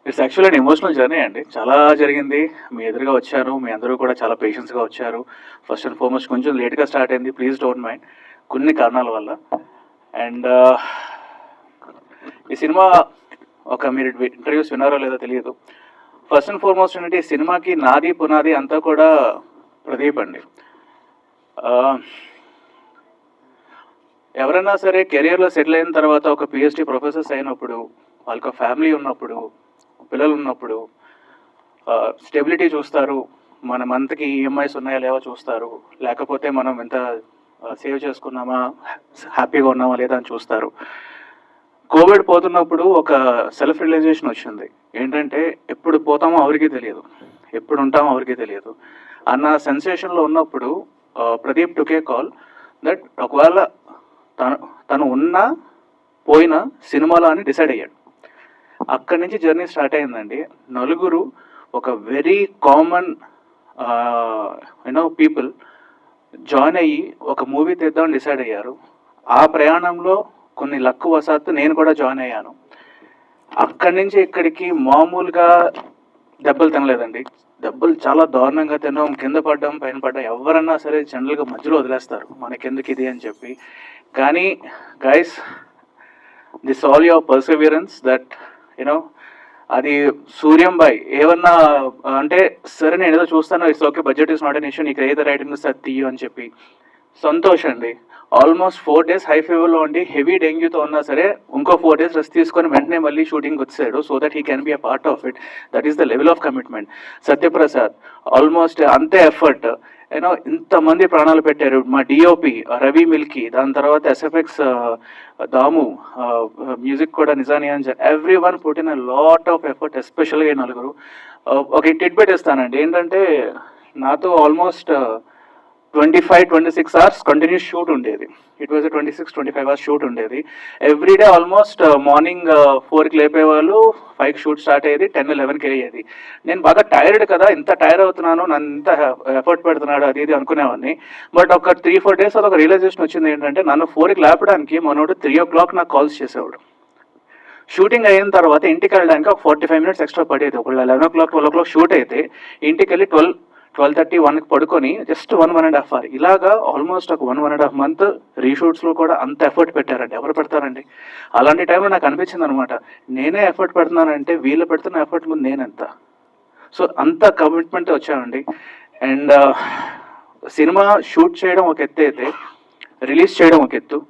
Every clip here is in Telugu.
It's actually an emotional journey అండి. చాలా జరిగింది. మీ ఎదురుగా వచ్చాను. మీ అందరూ కూడా చాలా పేషెన్స్‌గా వచ్చారు. ఫస్ట్ అండ్ ఫార్మోస్ట్ కొంచెం లేట్‌గా స్టార్ట్ అయింది. Please don't mind. కొన్ని కారణాల వల్ల. అండ్ ఈ సినిమా మీరు ఇంటర్వ్యూస్ విన్నారో లేదో తెలియదు. ఫస్ట్ అండ్ ఫార్మోస్ట్ ఏంటంటే ఈ సినిమాకి నాది పునాది అంతా కూడా ప్రదీప్ అండి. ఎవరైనా సరే కెరియర్‌లో సెటిల్ అయిన తర్వాత ఒక పీహెచ్‌డీ ప్రొఫెసర్స్ అయినప్పుడు, వాళ్ళకి ఫ్యామిలీ ఉన్నప్పుడు, పిల్లలు ఉన్నప్పుడు స్టెబిలిటీ చూస్తారు. మన మంత్కి ఈఎంఐస్ ఉన్నాయా లేవో చూస్తారు. లేకపోతే మనం ఎంత సేవ్ చేసుకున్నామా, హ్యాపీగా ఉన్నామా లేదా అని చూస్తారు. కోవిడ్ పోతున్నప్పుడు ఒక సెల్ఫ్ రియలైజేషన్ వచ్చింది. ఏంటంటే ఎప్పుడు పోతామో ఎవరికీ తెలియదు, ఎప్పుడు ఉంటామో ఎవరికీ తెలియదు అన్న సెన్సేషన్లో ఉన్నప్పుడు ప్రదీప్ టుకే కాల్ దట్ ఒకవేళ తను ఉన్నా పోయినా సినిమాలో అని డిసైడ్ అయ్యాడు. అక్కడి నుంచి జర్నీ స్టార్ట్ అయిందండి. నలుగురు ఒక వెరీ కామన్ పీపుల్ జాయిన్ అయ్యి ఒక మూవీ తీద్దామని డిసైడ్ అయ్యారు. ఆ ప్రయాణంలో కొన్ని లక్కు వశాత్తు నేను కూడా జాయిన్ అయ్యాను. అక్కడి నుంచి ఇక్కడికి మామూలుగా దెబ్బలు తినలేదండి. దెబ్బలు చాలా దారుణంగా తినడం, కింద పడ్డం, పైన పడ్డం. ఎవరన్నా సరే జనరల్గా మధ్యలో వదిలేస్తారు, మనకెందుకు ఇది అని చెప్పి. కానీ guys, this all your perseverance that అది సూర్యం బాయ్ ఏమన్నా అంటే సరే నేను ఏదో చూస్తాను, it's okay, budget is not an issue, నీకు ఏదో రైటింగ్ సార్ తీయు అని చెప్పి సంతోషం అండి. ఆల్మోస్ట్ 4 days హై ఫీవర్లో ఉండి హెవీ డెంగ్యూతో ఉన్నా సరే ఇంకో 4 days రెస్ట్ తీసుకొని వెంటనే మళ్ళీ షూటింగ్ వచ్చాడు, so that he can be a part of it. That is the level of commitment. Satyaprasad almost అంతే ఎఫర్ట్. ఇంతమంది ప్రాణాలు పెట్టారు. మా డిఓపి రవి మిల్కి, దాని తర్వాత ఎస్ఎఫ్ఎక్స్ దాము, మ్యూజిక్ కూడా నిజాని అని everyone put in a lot of effort, ఎస్పెషల్గా నలుగురు. ఒక టిట్ పెట్టేస్తానండి. ఏంటంటే నాతో ఆల్మోస్ట్ 25-26 hours కంటిన్యూస్ షూట్ ఉండేది. ఇట్ వాజ్ 26-25 hours షూట్ ఉండేది ఎవ్రీడే. ఆల్మోస్ట్ మార్నింగ్ 4కి లేపేవాళ్ళు, 5కి షూట్ స్టార్ట్ అయ్యేది, 10-11కి అయ్యేది. నేను బాగా టైర్డ్ కదా, ఇంత టైర్ అవుతున్నాను, నన్ను ఇంత ఎఫర్ట్ పెడుతున్నాడు అది ఇది అనుకునేవాడిని. బట్ ఒక 3-4 days ఒక రియలైజేషన్ వచ్చింది. ఏంటంటే నన్ను 4కి లేపడానికి మనోడు 3 o'clock నాకు కాల్స్ చేసేవాడు. షూటింగ్ అయిన తర్వాత ఇంటికి వెళ్ళడానికి ఒక 45 minutes ఎక్స్ట్రా పడేది. ఒకవేళ 11 o'clock 12 o'clock షూట్ అయితే ఇంటికి వెళ్ళి 12:30 1కి పడుకొని జస్ట్ 1.5 hour ఇలాగా ఆల్మోస్ట్ ఒక 1.5 month రీషూట్స్లో కూడా అంత ఎఫర్ట్ పెట్టారండి. ఎవరు పెడతారండి? అలాంటి టైంలో నాకు అనిపించింది అనమాట, నేనే ఎఫర్ట్ పెడుతున్నానంటే వీళ్ళు పెడుతున్న ఎఫర్ట్ ముందు నేనెంత. సో అంత కమిట్మెంట్ వచ్చానండి. అండ్ సినిమా షూట్ చేయడం ఒక ఎత్తు అయితే రిలీజ్ చేయడం ఒక ఎత్తు.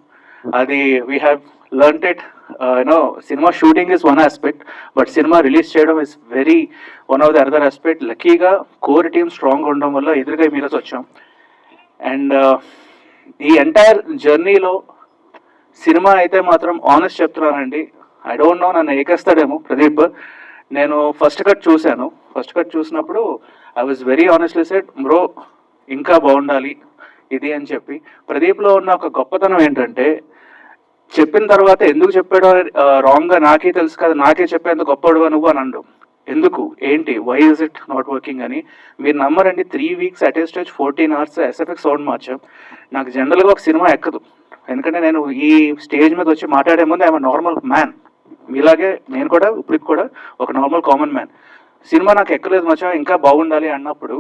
అది we have learned it. Cinema shooting is one aspect, but cinema release చేయడం is very one of the other aspect. లక్కీగా కోర్ టీమ్ స్ట్రాంగ్గా ఉండడం వల్ల ఎదురుగా మీరస్ వచ్చాం. అండ్ ఈ ఎంటైర్ జర్నీలో సినిమా అయితే మాత్రం ఆనెస్ట్ చెప్తున్నానండి, ఐ డోంట్ నో నన్ను ఏకేస్తాడేమో ప్రదీప్. నేను ఫస్ట్ కట్ చూశాను. ఫస్ట్ కట్ చూసినప్పుడు I was very honestly said, bro ఇంకా బాగుండాలి ఇది అని చెప్పి. ప్రదీప్లో ఉన్న ఒక గొప్పతనం ఏంటంటే చెప్పిన తర్వాత ఎందుకు చెప్పాడో రాంగ్గా నాకే తెలుసు కదా, నాకే చెప్పేందుకు గొప్పడువా నువ్వు అని అండు. ఎందుకు, ఏంటి, why is it not working అని. మీరు నమ్మరండి, 3 weeks at a stage 14 hours SFX sound మార్చాం. నాకు జనరల్గా ఒక సినిమా ఎక్కదు, ఎందుకంటే నేను ఈ స్టేజ్ మీద వచ్చి మాట్లాడే ముందు ఐఎమ్ నార్మల్ మ్యాన్. మీలాగే నేను కూడా ఇప్పటికి కూడా ఒక నార్మల్ కామన్ మ్యాన్. సినిమా నాకు ఎక్కలేదు మచ్చా, ఇంకా బాగుండాలి అన్నప్పుడు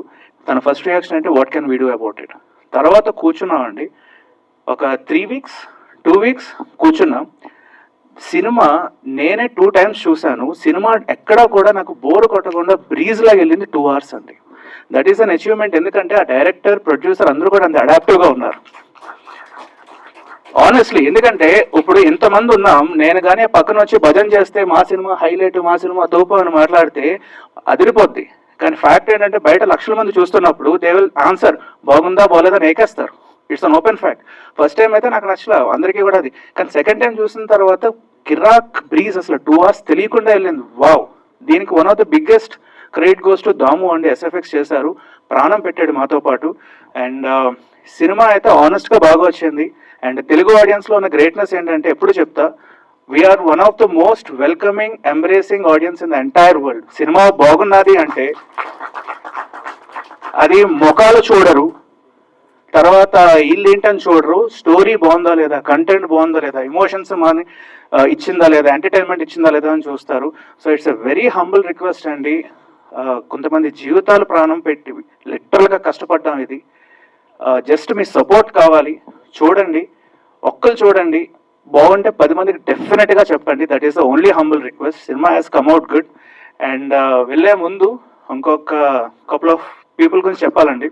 తన ఫస్ట్ రియాక్షన్ అంటే what can we do about it. తర్వాత కూర్చున్నామండి, ఒక 2 weeks కూర్చున్నాం. సినిమా నేనే 2 times చూశాను. సినిమా ఎక్కడా కూడా నాకు బోర్ కొట్టకుండా బ్రీజ్ లాగా వెళ్ళింది 2 hours అండి. That is an achievement. ఎందుకంటే ఆ డైరెక్టర్, ప్రొడ్యూసర్ అందరూ కూడా అంత అడాప్టివ్గా ఉన్నారు ఆనెస్ట్లీ. ఎందుకంటే ఇప్పుడు ఇంతమంది ఉన్నాం, నేను కానీ పక్కన వచ్చి భజన చేస్తే మా సినిమా హైలైట్, మా సినిమా తోపు అని మాట్లాడితే అదిరిపోద్ది. కానీ ఫ్యాక్ట్ ఏంటంటే బయట లక్షల మంది చూస్తున్నప్పుడు దే విల్ ఆన్సర్ బాగుందా బాగోలేదని ఏకేస్తారు. It's an open fact. First time అయితే నాకు నచ్చలే, అందరికీ కూడా అది. కానీ సెకండ్ టైం చూసిన తర్వాత కిరాక్ బ్రీజ్, అసలు 2 hours తెలియకుండా వెళ్ళింది. వావ్, దీనికి one of the biggest credit goes to Damu అండి. ఎస్ఎఫ్ఎక్స్ చేశారు, ప్రాణం పెట్టాడు మాతో పాటు. అండ్ సినిమా అయితే ఆనెస్ట్గా బాగా వచ్చింది. అండ్ తెలుగు ఆడియన్స్లో ఉన్న గ్రేట్నెస్ ఏంటంటే ఎప్పుడు చెప్తా, we're one of the most welcoming, embracing audience in the entire world. Cinema బాగున్నది అంటే అది ముఖాలు చూడరు, తర్వాత వీళ్ళు ఏంటని చూడరు, స్టోరీ బాగుందా లేదా, కంటెంట్ బాగుందా లేదా, ఎమోషన్స్ మన ఇచ్చిందా లేదా, ఎంటర్టైన్మెంట్ ఇచ్చిందా లేదా అని చూస్తారు. So it's a very humble request అండి. కొంతమంది జీవితాలు ప్రాణం పెట్టి లిటరల్గా కష్టపడ్డాం ఇది. జస్ట్ మీ సపోర్ట్ కావాలి. చూడండి, ఒక్కరు చూడండి, బాగుంటే 10 మందికి డెఫినెట్గా చెప్పండి. That is the only humble request. Cinema has come out good. And వెళ్ళే ముందు ఇంకొక కపుల్ ఆఫ్ పీపుల్ గురించి చెప్పాలండి.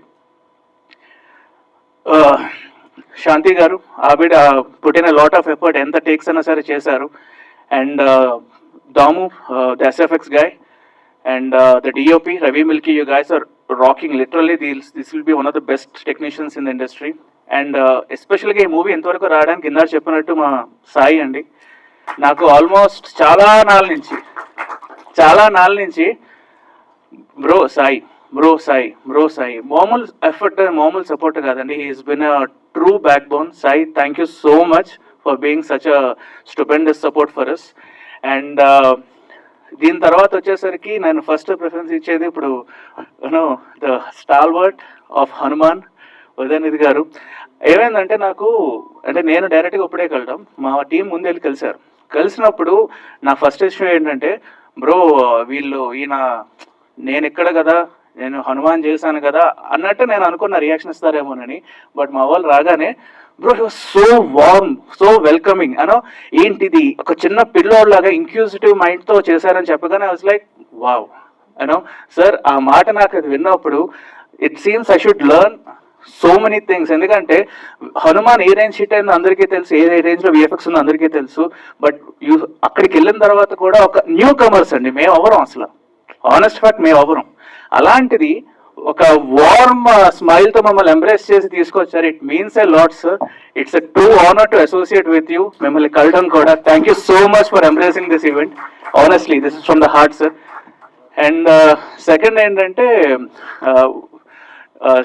శాంతి గారు, ఆవిడ పుట్టిన లాట్ ఆఫ్ ఎఫర్ట్, ఎంత టేక్స్ అయినా సరే చేశారు. And Damu, the SFX guy, and the DOP Ravi Milky, you guys are rocking literally. This will be one of the best technicians in the industry. And especially ఈ మూవీ ఎంతవరకు రావడానికి ఇందాక చెప్పినట్టు మా సాయి అండి, నాకు ఆల్మోస్ట్ చాలా నాళ్ళ నుంచి బ్రో సాయి మామూలు ఎఫర్ట్, మామూలు సపోర్ట్ కాదండి. He's been a true backbone. Sai, thank you so much for being such a stupendous support for us. And దీని తర్వాత వచ్చేసరికి నేను ఫస్ట్ ప్రిఫరెన్స్ ఇచ్చేది ఇప్పుడు the stalwart of Hanuman Udayanidhi garu. ఏమైందంటే నాకు, అంటే నేను డైరెక్ట్గా ఇప్పుడే కలడం, మా టీం ముందు వెళ్ళి కలిసినప్పుడు నా ఫస్ట్ విషయం ఏంటంటే, బ్రో వీళ్ళు నేను ఎక్కడ కదా, నేను హనుమాన్ చేశాను కదా అన్నట్టు నేను అనుకున్న రియాక్షన్ ఇస్తారేమోనని. బట్ మా వాళ్ళు రాగానే, bro he was so warm, so welcoming. ఏంటిది ఒక చిన్న పిల్లోడ్లాగా ఇంక్యూజిటివ్ మైండ్తో చేశారని చెప్పగానే I was like wow. Sir ఆ మాట నాకు అది విన్నప్పుడు it seems I should learn so many things. ఎందుకంటే హనుమాన్ ఏ రేంజ్ హిట్ అయిందో అందరికీ తెలుసు, ఏ రేంజ్లో విఎఫ్ఎక్స్ ఉందో అందరికీ తెలుసు. బట్ అక్కడికి వెళ్ళిన తర్వాత కూడా ఒక న్యూ కమర్స్ అండి, మేము అవరం, అసలు ఆనెస్ట్ ఫ్యాక్ట్ మేము అవరం. అలాంటిది ఒక వార్మ్ స్మైల్ తో మమ్మల్ని ఎంబ్రేస్ చేసి తీసుకొచ్చారు. It means a lot sir. It's a true honour to associate with you. మిమ్మల్ని కలడం కూడా. Thank you so much for embracing this event. Honestly this is from the heart sir. And second ఏంటంటే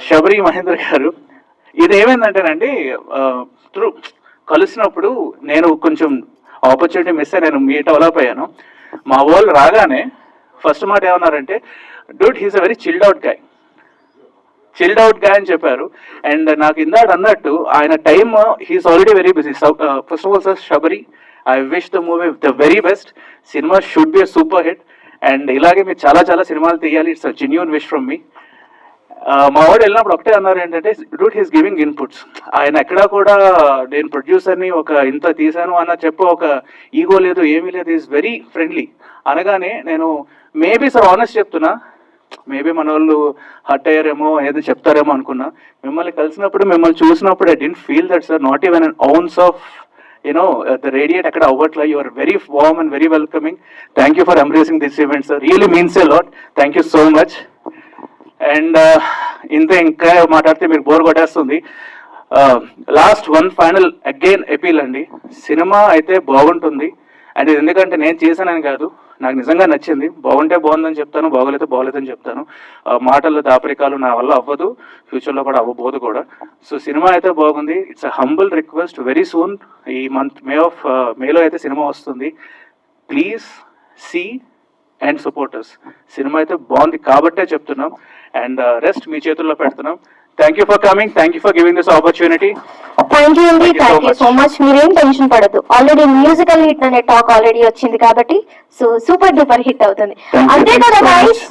శబరి మహేంద్ర గారు, ఇది ఏమైందంటేనండి, త్రూ కలిసినప్పుడు నేను కొంచెం ఆపర్చునిటీ మిస్ అయ్యి నేను డెవలప్ అయ్యాను. మా వాళ్ళు రాగానే ఫస్ట్ మాట ఏమన్నారంటే, dude he's a very chilled out guy అని చెప్పారు. అండ్ నాకు ఇందాక అన్నట్టు ఆయన time, he's already very busy. First of all sir, Sabari, I wish the movie the very best. Cinema should be a super hit. And ఇలాగే మీరు చాలా సినిమాలు తీయాలి. It's a genuine wish from me. మా వాడు వెళ్ళినప్పుడు ఒకటే అన్నారు ఏంటంటే, డూడ్ హీస్ గివింగ్ ఇన్పుట్స్. ఆయన ఎక్కడా కూడా నేను ప్రొడ్యూసర్ని ఒక ఇంత తీశాను అన్న చెప్పు ఒక ఈగో లేదు, ఏమీ లేదు, ఈజ్ వెరీ ఫ్రెండ్లీ. అనగానే నేను మేబీ సార్ ఆనెస్ట్ చెప్తున్నా, మేబీ మన వాళ్ళు హర్ట్ అయ్యారేమో, ఏదో చెప్తారేమో అనుకున్నా. మిమ్మల్ని కలిసినప్పుడు, మిమ్మల్ని చూసినప్పుడు I didn't feel that sir, not even an ounce of the radiate ఎక్కడ అవ్వట్లా. You are very warm and very welcoming. Thank you for embracing this event sir. Really means a lot. Thank you so much. And ఇంకా మాట్లాడితే మీరు బోర్ కొట్టేస్తుంది. Last one final again appeal అండి, సినిమా అయితే బాగుంటుంది. అండ్ ఇది ఎందుకంటే నేను చేశానని కాదు, నాకు నిజంగా నచ్చింది. బాగుంటే బాగుందని చెప్తాను, బాగోలేతే బాగోలేదని చెప్తాను. మాటల్లో దాపరికాలు నా వల్ల అవ్వదు, ఫ్యూచర్లో కూడా అవ్వబోదు కూడా. సో సినిమా అయితే బాగుంది. It's a humble request. Very soon ఈ మంత్ మేలో అయితే సినిమా వస్తుంది. Please see and supporters. Cinema అయితే బాగుంది కాబట్టే చెప్తున్నాం. అండ్ రెస్ట్ మీ చేతుల్లో పెడుతున్నాం. Thank you for coming. Thank you for giving this opportunity. Thank you అండి. Thank you so much. మీరేం టెన్షన్ పడద్దు, ఆల్రెడీ మ్యూజికల్ హిట్ అనే టాక్ ఆల్రెడీ వచ్చింది కాబట్టి సో సూపర్ డూపర్ హిట్ అవుతుంది. అంతే కదా గైస్.